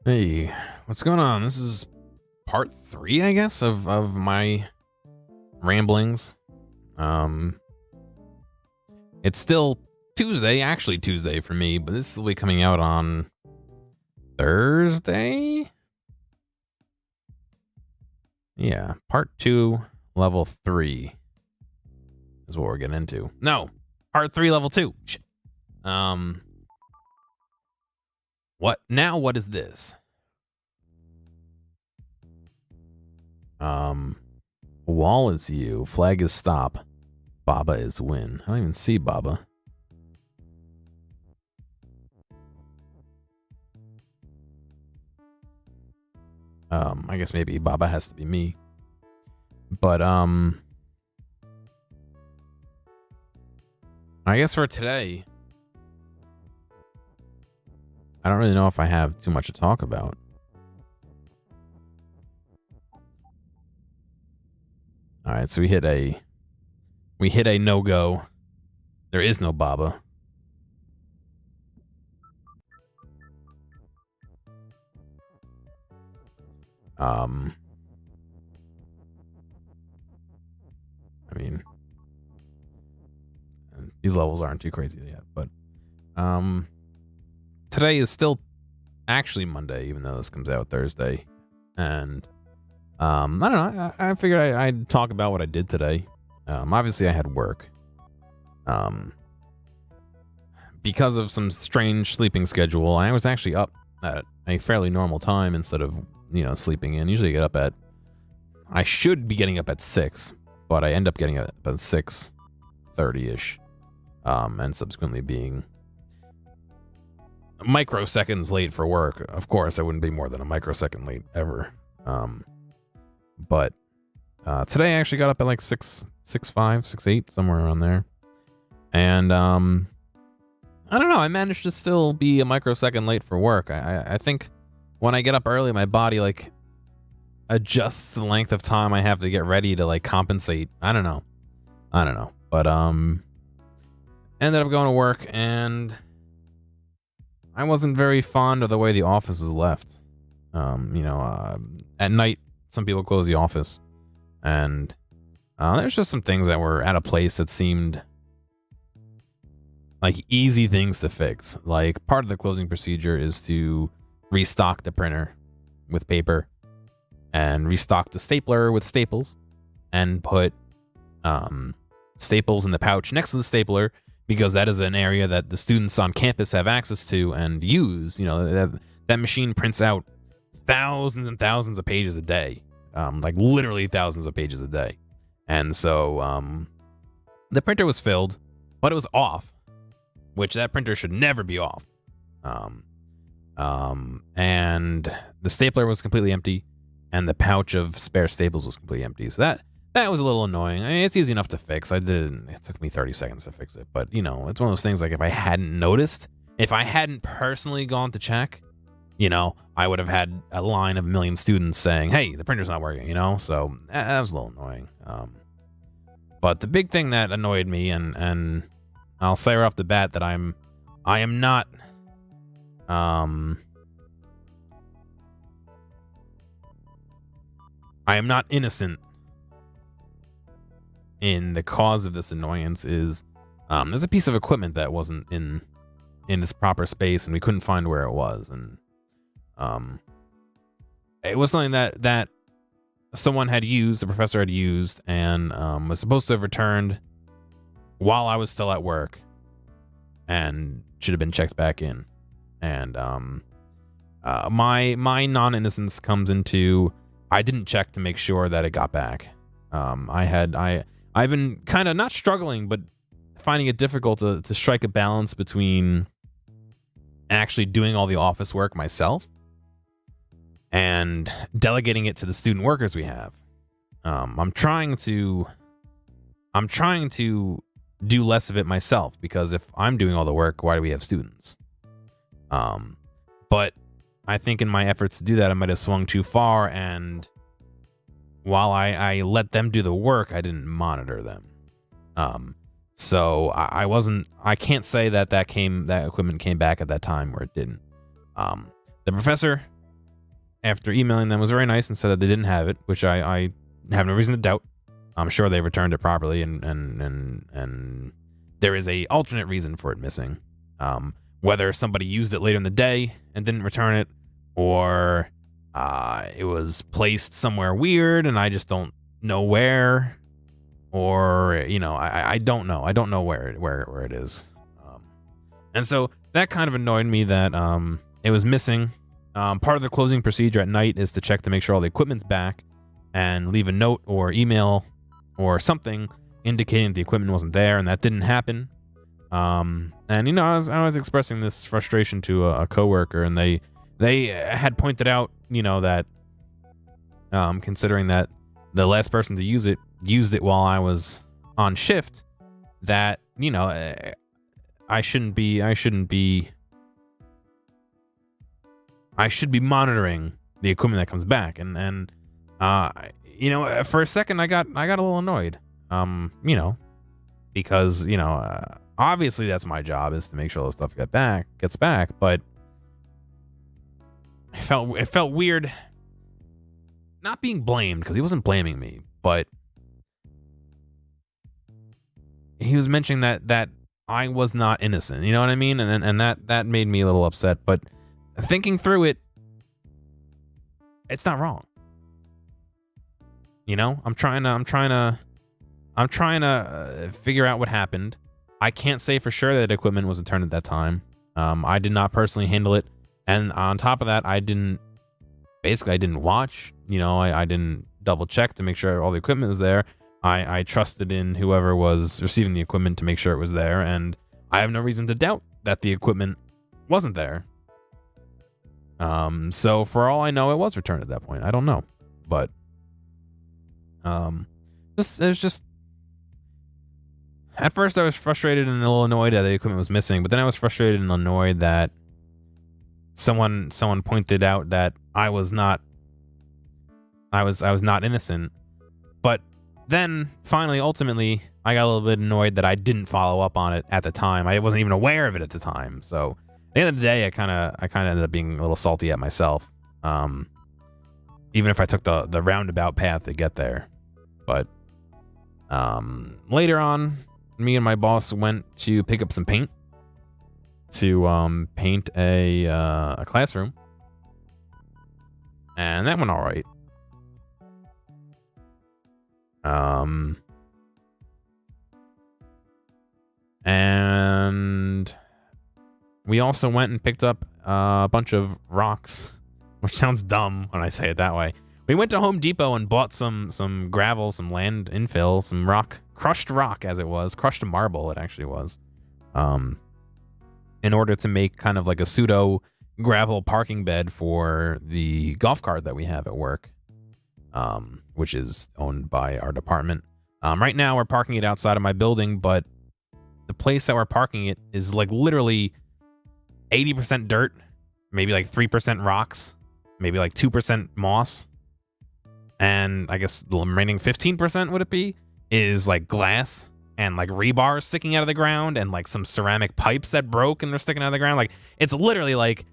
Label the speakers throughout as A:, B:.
A: Hey, what's going on? This is part 3, I guess, of my ramblings. It's still actually Tuesday for me, but this will be coming out on Thursday? Yeah, part 2, level 3 is what we're getting into. No, part 3, level 2. Shit. What is this? Wall is you, flag is stop, Baba is win. I don't even see Baba. I guess maybe Baba has to be me. But, I guess for today, I don't really know if I have too much to talk about. Alright, so we hit a no-go. There is no Baba. I mean, these levels aren't too crazy yet, but today is still actually Monday, even though this comes out Thursday, and I don't know. I figured I'd talk about what I did today. Obviously, I had work. Because of some strange sleeping schedule, I was actually up at a fairly normal time instead of, sleeping in. Usually I should be getting up at 6, but I end up getting up at 6:30-ish, and subsequently being microseconds late for work. Of course, I wouldn't be more than a microsecond late ever. But today I actually got up at like 6:05, 6:08, somewhere around there. And I don't know, I managed to still be a microsecond late for work. I think when I get up early, my body like adjusts the length of time I have to get ready to like compensate. I don't know. But ended up going to work, and I wasn't very fond of the way the office was left. At night, some people close the office, and there's just some things that were at a place that seemed like easy things to fix. Like, part of the closing procedure is to restock the printer with paper and restock the stapler with staples, and put staples in the pouch next to the stapler, because that is an area that the students on campus have access to and use. That machine prints out thousands and thousands of pages a day, like literally thousands of pages a day. And so the printer was filled, but it was off, which that printer should never be off. And the stapler was completely empty, and the pouch of spare staples was completely empty. So that was a little annoying. I mean, it's easy enough to fix. It took me 30 seconds to fix it, but it's one of those things, like, if I hadn't noticed, if I hadn't personally gone to check, I would have had a line of a million students saying, hey, the printer's not working, so that was a little annoying. But the big thing that annoyed me, and I'll say right off the bat that I am not innocent in the cause of this annoyance, is there's a piece of equipment that wasn't in its proper space, and we couldn't find where it was. And it was something that someone had used, the professor had used, and was supposed to have returned while I was still at work, and should have been checked back in. And my non-innocence comes into, I didn't check to make sure that it got back. I've been kind of not struggling, but finding it difficult to strike a balance between actually doing all the office work myself and delegating it to the student workers we have. I'm trying to do less of it myself, because if I'm doing all the work, why do we have students? But I think in my efforts to do that, I might have swung too far, and while I let them do the work, I didn't monitor them. So I can't say that equipment came back at that time where it didn't. The professor after emailing them, was very nice and said that they didn't have it, which I have no reason to doubt. I'm sure they returned it properly, and there is a alternate reason for it missing. Whether somebody used it later in the day and didn't return it, or it was placed somewhere weird and I just don't know where, or I don't know. I don't know where it is. And so that kind of annoyed me that it was missing. Part of the closing procedure at night is to check to make sure all the equipment's back and leave a note or email or something indicating the equipment wasn't there, and that didn't happen. And I was expressing this frustration to a coworker, and they had pointed out, that considering that the last person to use it used it while I was on shift, that I should be monitoring the equipment that comes back, and for a second I got a little annoyed, because obviously that's my job, is to make sure the stuff gets back, but it felt weird not being blamed, because he wasn't blaming me, but he was mentioning that I was not innocent, you know what I mean? And that made me a little upset, but thinking through it, it's not wrong. I'm trying to figure out what happened. I can't say for sure that equipment was returned at that time. I did not personally handle it, and on top of that, I didn't watch. I didn't double check to make sure all the equipment was there. I trusted in whoever was receiving the equipment to make sure it was there, and I have no reason to doubt that the equipment wasn't there. So for all I know, it was returned at that point. I don't know, but it's just, at first I was frustrated and a little annoyed that the equipment was missing, but then I was frustrated and annoyed that someone pointed out that I was not innocent. But then finally, ultimately, I got a little bit annoyed that I didn't follow up on it at the time. I wasn't even aware of it at the time. So at the end of the day, I kind of ended up being a little salty at myself. Even if I took the roundabout path to get there. But later on, me and my boss went to pick up some paint to paint a classroom, and that went all right. And we also went and picked up a bunch of rocks, which sounds dumb when I say it that way. We went to Home Depot and bought some gravel, some land infill, some rock, crushed rock as it was, crushed marble it actually was, in order to make kind of like a pseudo gravel parking bed for the golf cart that we have at work, which is owned by our department. Right now we're parking it outside of my building, but the place that we're parking it is like literally 80% dirt, maybe like 3% rocks, maybe like 2% moss. And I guess the remaining 15% would it be is like glass and like rebar sticking out of the ground and like some ceramic pipes that broke and they're sticking out of the ground. Like it's literally like,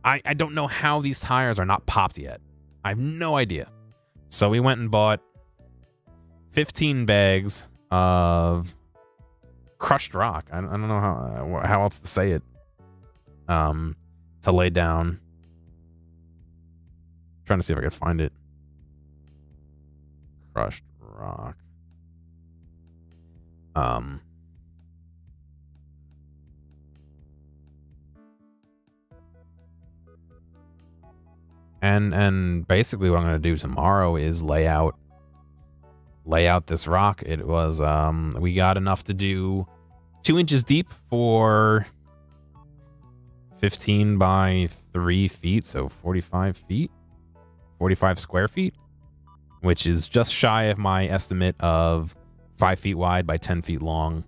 A: I don't know how these tires are not popped yet. I have no idea. So we went and bought 15 bags of crushed rock. I don't know how else to say it. To lay down. Trying to see if I can find it. Crushed rock. And basically what I'm gonna do tomorrow is lay out this rock. It was we got enough to do 2 inches deep for 15 by 3 feet, so 45 feet, 45 square feet, which is just shy of my estimate of 5 feet wide by 10 feet long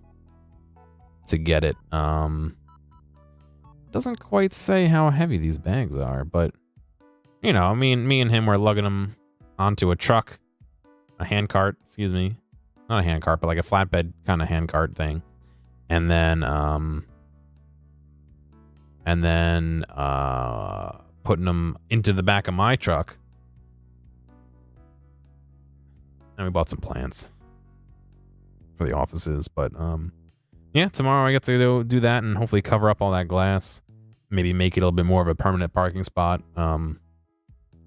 A: to get it. Doesn't quite say how heavy these bags are, but you know, me and him were lugging them onto a truck, a hand cart, excuse me, not a hand cart, but like a flatbed kind of hand cart thing, and then putting them into the back of my truck. And we bought some plants for the offices. But yeah, tomorrow I get to do that and hopefully cover up all that glass. Maybe make it a little bit more of a permanent parking spot. I'm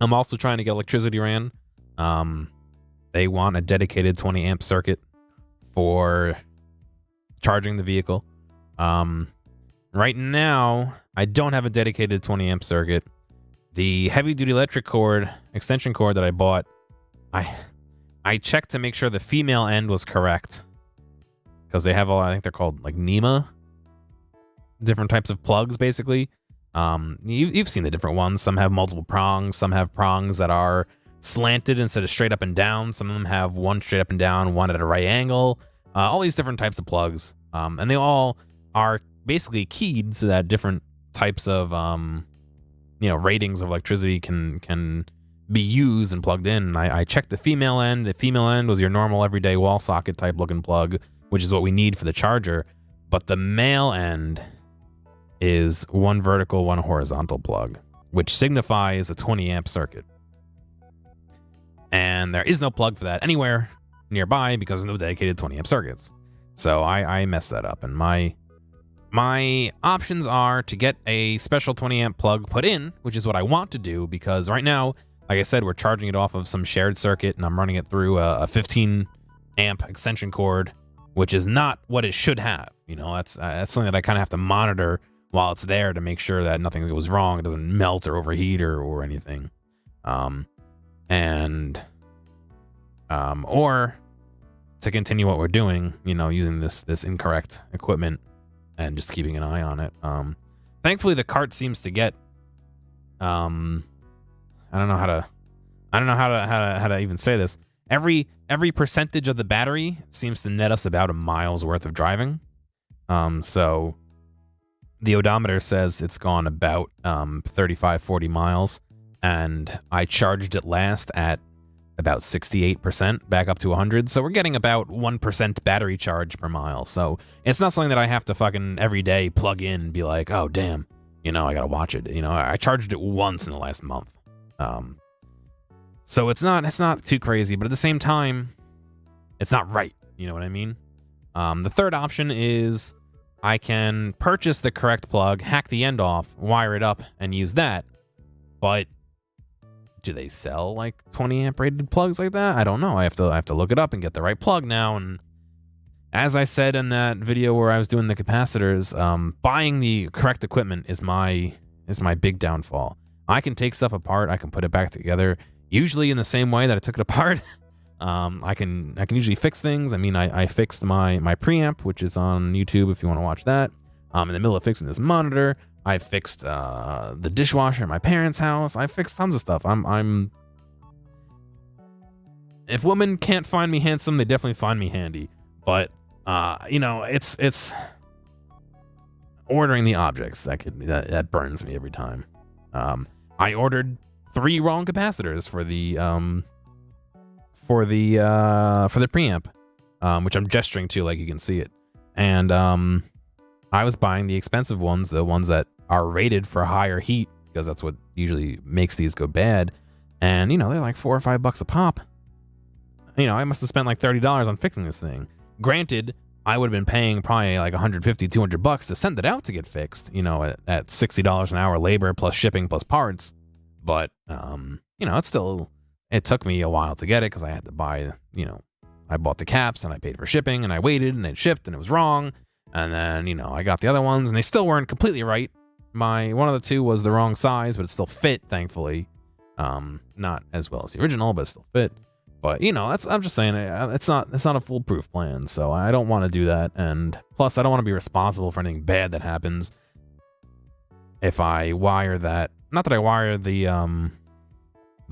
A: also trying to get electricity ran. They want a dedicated 20 amp circuit for charging the vehicle. Right now, I don't have a dedicated 20 amp circuit. The heavy duty electric cord, extension cord that I bought, I checked to make sure the female end was correct. Because they have all, I think they're called like NEMA. Different types of plugs, basically. You've seen the different ones. Some have multiple prongs. Some have prongs that are slanted instead of straight up and down. Some of them have one straight up and down, one at a right angle. All these different types of plugs. And they all are basically keyed so that different types of ratings of electricity can be used and plugged in. I checked the female end. The female end was your normal everyday wall socket type looking plug, which is what we need for the charger. But the male end is one vertical, one horizontal plug, which signifies a 20 amp circuit. And there is no plug for that anywhere nearby because there's no dedicated 20 amp circuits. So I messed that up. And my options are to get a special 20 amp plug put in, which is what I want to do, because right now, like I said, we're charging it off of some shared circuit and I'm running it through a 15 amp extension cord, which is not what it should have. That's something that I kind of have to monitor while it's there to make sure that nothing goes wrong. It doesn't melt or overheat or anything. Or to continue what we're doing, using this incorrect equipment and just keeping an eye on it. Thankfully the cart seems to get, I don't know how to even say this. Every percentage of the battery seems to net us about a mile's worth of driving. So the odometer says it's gone about 35, 40 miles, and I charged it last at about 68%, back up to 100. So we're getting about 1% battery charge per mile. So it's not something that I have to fucking every day plug in and be like, oh, damn, I gotta watch it. I charged it once in the last month. So it's not too crazy, but at the same time, it's not right. You know what I mean? The third option is I can purchase the correct plug, hack the end off, wire it up, and use that. But do they sell like 20 amp rated plugs like that? I don't know. I have to look it up and get the right plug now. And as I said in that video where I was doing the capacitors, buying the correct equipment is my big downfall. I can take stuff apart, I can put it back together, usually in the same way that I took it apart. I can usually fix things. I mean, I fixed my preamp, which is on YouTube if you want to watch that. In the middle of fixing this monitor, I fixed the dishwasher at my parents' house. I fixed tons of stuff. I'm if women can't find me handsome, they definitely find me handy. But it's ordering the objects that burns me every time. I ordered 3 wrong capacitors for the preamp, which I'm gesturing to, like you can see it. And I was buying the expensive ones, the ones that are rated for higher heat, because that's what usually makes these go bad. And they're like $4 or $5 a pop. I must have spent like $30 on fixing this thing. Granted, I would have been paying probably like $150, $200 to send it out to get fixed, at $60 an hour labor plus shipping plus parts. But, it took me a while to get it because I had to buy, I bought the caps and I paid for shipping and I waited and it shipped and it was wrong. And then, I got the other ones and they still weren't completely right. One of the 2 was the wrong size, but it still fit, thankfully. Not as well as the original, but it still fit. But, I'm just saying it's not a foolproof plan. So I don't want to do that. And plus I don't want to be responsible for anything bad that happens if I wire that. Not that I wire the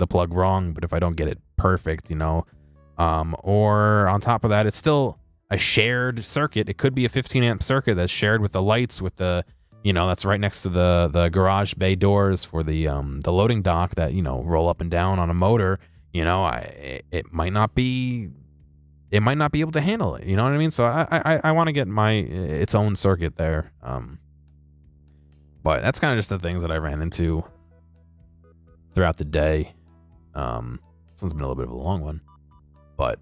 A: plug wrong, but if I don't get it perfect, or on top of that, it's still a shared circuit. It could be a 15 amp circuit that's shared with the lights, with the, that's right next to the garage bay doors for the loading dock that, roll up and down on a motor. It might not be able to handle it. You know what I mean? So I want to get its own circuit there. But that's kind of just the things that I ran into throughout the day. This one's been a little bit of a long one, but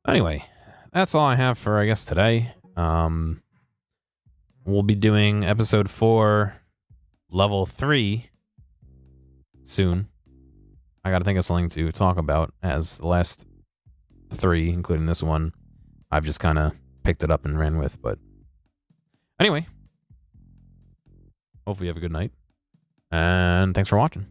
A: anyway, that's all I have for, I guess, today. We'll be doing episode 4, level 3 soon. I gotta think of something to talk about, as the last 3, including this one, I've just kind of picked it up and ran with. But anyway, hopefully you have a good night, and thanks for watching.